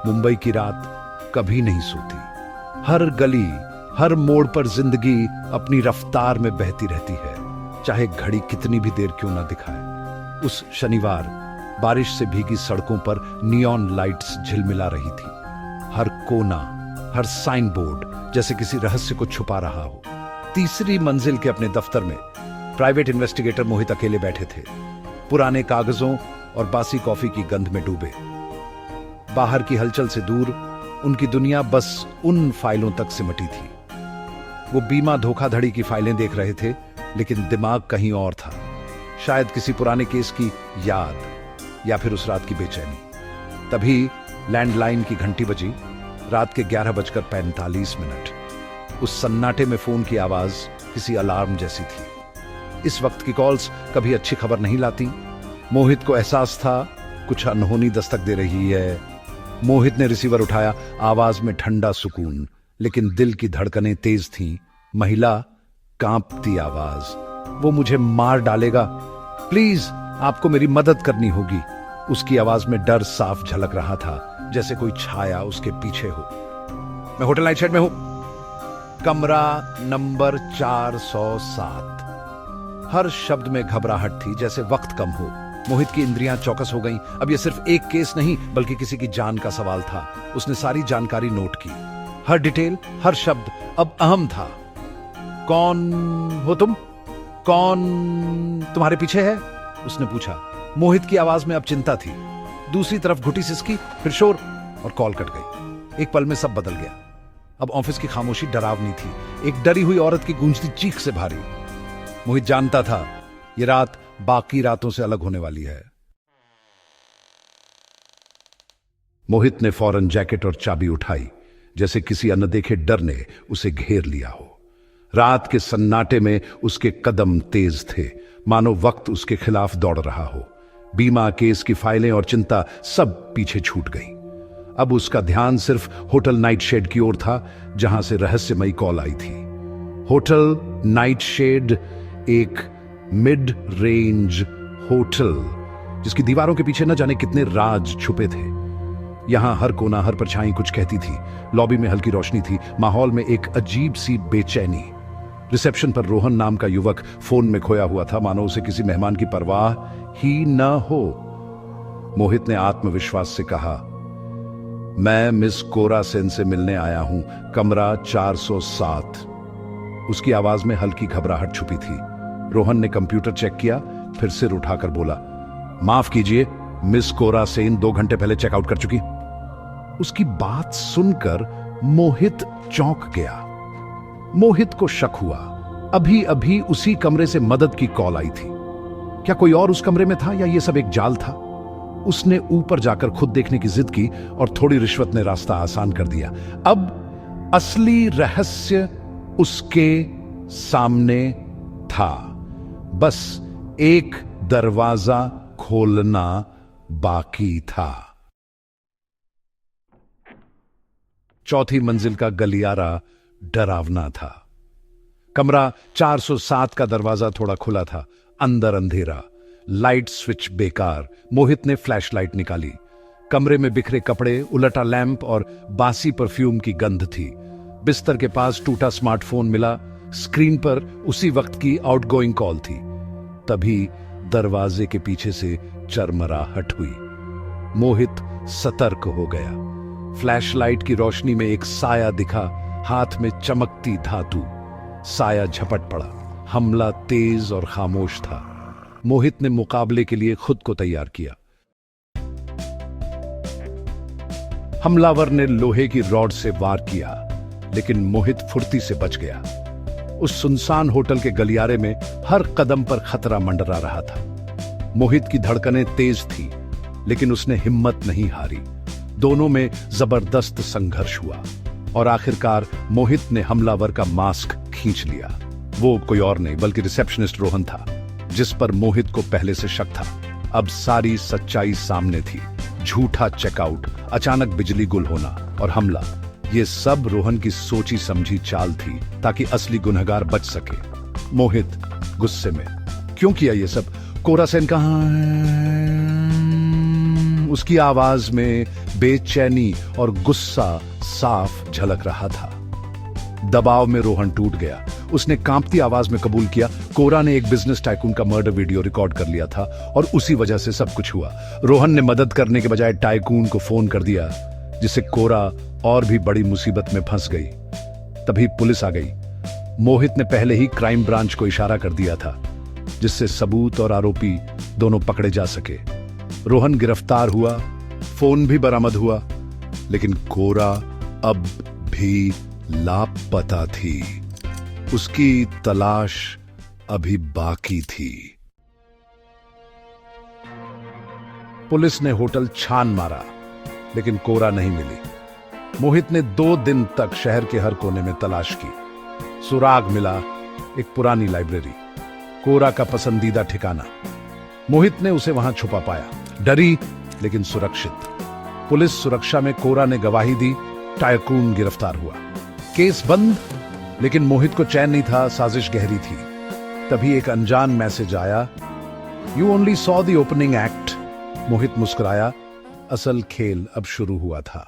मुंबई की रात कभी नहीं सोती। हर गली, हर मोड़ पर जिंदगी अपनी रफ्तार में बहती रहती है, चाहे घड़ी कितनी भी देर क्यों ना दिखाए। उस शनिवार बारिश से भीगी सड़कों पर नियॉन लाइट्स झिलमिला रही थी। हर कोना, हर साइन बोर्ड जैसे किसी रहस्य को छुपा रहा हो। तीसरी मंजिल के अपने दफ्तर में प्राइवेट इन्वेस्टिगेटर मोहित अकेले बैठे थे, पुराने कागजों और बासी कॉफी की गंध में डूबे। बाहर की हलचल से दूर उनकी दुनिया बस उन फाइलों तक सिमटी थी। वो बीमा धोखाधड़ी की फाइलें देख रहे थे, लेकिन दिमाग कहीं और था। शायद किसी पुराने केस की याद, या फिर उस रात की बेचैनी। तभी लैंडलाइन की घंटी बजी। रात के 11:45। उस सन्नाटे में फोन की आवाज किसी अलार्म जैसी थी। इस वक्त की कॉल्स कभी अच्छी खबर नहीं लाती। मोहित को एहसास था कुछ अनहोनी दस्तक दे रही है। मोहित ने रिसीवर उठाया। आवाज में ठंडा सुकून, लेकिन दिल की धड़कनें तेज थीं। महिला, कांपती आवाज। वो मुझे मार डालेगा, प्लीज आपको मेरी मदद करनी होगी। उसकी आवाज में डर साफ झलक रहा था, जैसे कोई छाया उसके पीछे हो। मैं होटल नाइट शेड में हूं, कमरा नंबर 407। हर शब्द में घबराहट थी, जैसे वक्त कम हो। मोहित की इंद्रियां चौकस हो गईं। अब यह सिर्फ एक केस नहीं, बल्कि किसी की जान का सवाल था। उसने सारी जानकारी नोट की, हर डिटेल, हर शब्द अब अहम था। कौन हो तुम? कौन तुम्हारे पीछे है? उसने पूछा। मोहित की आवाज में अब चिंता थी। दूसरी तरफ घुटी सिसकी, फिर शोर, और कॉल कट गई। एक पल में सब बदल गया। अब ऑफिस की खामोशी डरावनी थी, एक डरी हुई औरत की गूंजती चीख से भारी। मोहित जानता था यह रात बाकी रातों से अलग होने वाली है। मोहित ने फौरन जैकेट और चाबी उठाई, जैसे किसी अनदेखे डर ने उसे घेर लिया हो। रात के सन्नाटे में उसके कदम तेज थे, मानो वक्त उसके खिलाफ दौड़ रहा हो। बीमा, केस की फाइलें और चिंता सब पीछे छूट गई। अब उसका ध्यान सिर्फ होटल नाइट शेड की ओर था, जहां से रहस्यमयी कॉल आई थी। होटल नाइट शेड एक मिड रेंज होटल, जिसकी दीवारों के पीछे न जाने कितने राज छुपे थे। यहां हर कोना, हर परछाई कुछ कहती थी। लॉबी में हल्की रोशनी थी, माहौल में एक अजीब सी बेचैनी। रिसेप्शन पर रोहन नाम का युवक फोन में खोया हुआ था, मानो उसे किसी मेहमान की परवाह ही न हो। मोहित ने आत्मविश्वास से कहा, मैं मिस कोरा सेन से मिलने आया हूं, कमरा 407। उसकी आवाज में हल्की घबराहट छुपी थी। रोहन ने कंप्यूटर चेक किया, फिर सिर उठाकर बोला, माफ कीजिए, मिस कोरा सेन 2 घंटे पहले चेकआउट कर चुकी। उसकी बात सुनकर मोहित चौंक गया। मोहित को शक हुआ, अभी अभी उसी कमरे से मदद की कॉल आई थी। क्या कोई और उस कमरे में था, या यह सब एक जाल था? उसने ऊपर जाकर खुद देखने की जिद की, और थोड़ी रिश्वत ने रास्ता आसान कर दिया। अब असली रहस्य उसके सामने था। बस एक दरवाजा खोलना बाकी था। चौथी मंजिल का गलियारा डरावना था। कमरा 407 का दरवाजा थोड़ा खुला था। अंदर अंधेरा, लाइट स्विच बेकार। मोहित ने फ्लैशलाइट निकाली। कमरे में बिखरे कपड़े, उलटा लैंप और बासी परफ्यूम की गंध थी। बिस्तर के पास टूटा स्मार्टफोन मिला। स्क्रीन पर उसी वक्त की आउटगोइंग कॉल थी। तभी दरवाजे के पीछे से चरमराहट हुई। मोहित सतर्क हो गया। फ्लैशलाइट की रोशनी में एक साया दिखा, हाथ में चमकती धातु। साया झपट पड़ा। हमला तेज और खामोश था। मोहित ने मुकाबले के लिए खुद को तैयार किया। हमलावर ने लोहे की रॉड से वार किया, लेकिन मोहित फुर्ती से बच गया। उस सुनसान होटल के गलियारे में हर कदम पर खतरा मंडरा रहा था। मोहित की धड़कनें तेज थी, लेकिन उसने हिम्मत नहीं हारी। दोनों में जबरदस्त संघर्ष हुआ, और आखिरकार मोहित ने हमलावर का मास्क खींच लिया। वो कोई और नहीं बल्कि रिसेप्शनिस्ट रोहन था, जिस पर मोहित को पहले से शक था। अब सारी सच्चाई सामने थी। झूठा चेकआउट, अचानक बिजली गुल होना और हमला, ये सब रोहन की सोची समझी चाल थी, ताकि असली गुनहगार बच सके। मोहित गुस्से में, क्यों किया ये सब? कोरा सेन कहां है? उसकी आवाज में बेचैनी और गुस्सा साफ झलक रहा था। दबाव में रोहन टूट गया। उसने कांपती आवाज में कबूल किया, कोरा ने एक बिजनेस टाइकून का मर्डर वीडियो रिकॉर्ड कर लिया था और उसी वजह से सब कुछ हुआ। रोहन ने मदद करने के बजाय टाइकून को फोन कर दिया, जिससे कोरा और भी बड़ी मुसीबत में फंस गई। तभी पुलिस आ गई। मोहित ने पहले ही क्राइम ब्रांच को इशारा कर दिया था, जिससे सबूत और आरोपी दोनों पकड़े जा सके। रोहन गिरफ्तार हुआ, फोन भी बरामद हुआ, लेकिन कोरा अब भी लापता थी। उसकी तलाश अभी बाकी थी। पुलिस ने होटल छान मारा, लेकिन कोरा नहीं मिली। मोहित ने 2 दिन तक शहर के हर कोने में तलाश की। सुराग मिला, एक पुरानी लाइब्रेरी, कोरा का पसंदीदा ठिकाना। मोहित ने उसे वहां छुपा पाया, डरी लेकिन सुरक्षित। पुलिस सुरक्षा में कोरा ने गवाही दी, टाइकून गिरफ्तार हुआ। केस बंद, लेकिन मोहित को चैन नहीं था, साजिश गहरी थी। तभी एक अनजान मैसेज आया, you only saw the opening act. Mohit मुस्कुराया, असल खेल अब शुरू हुआ था।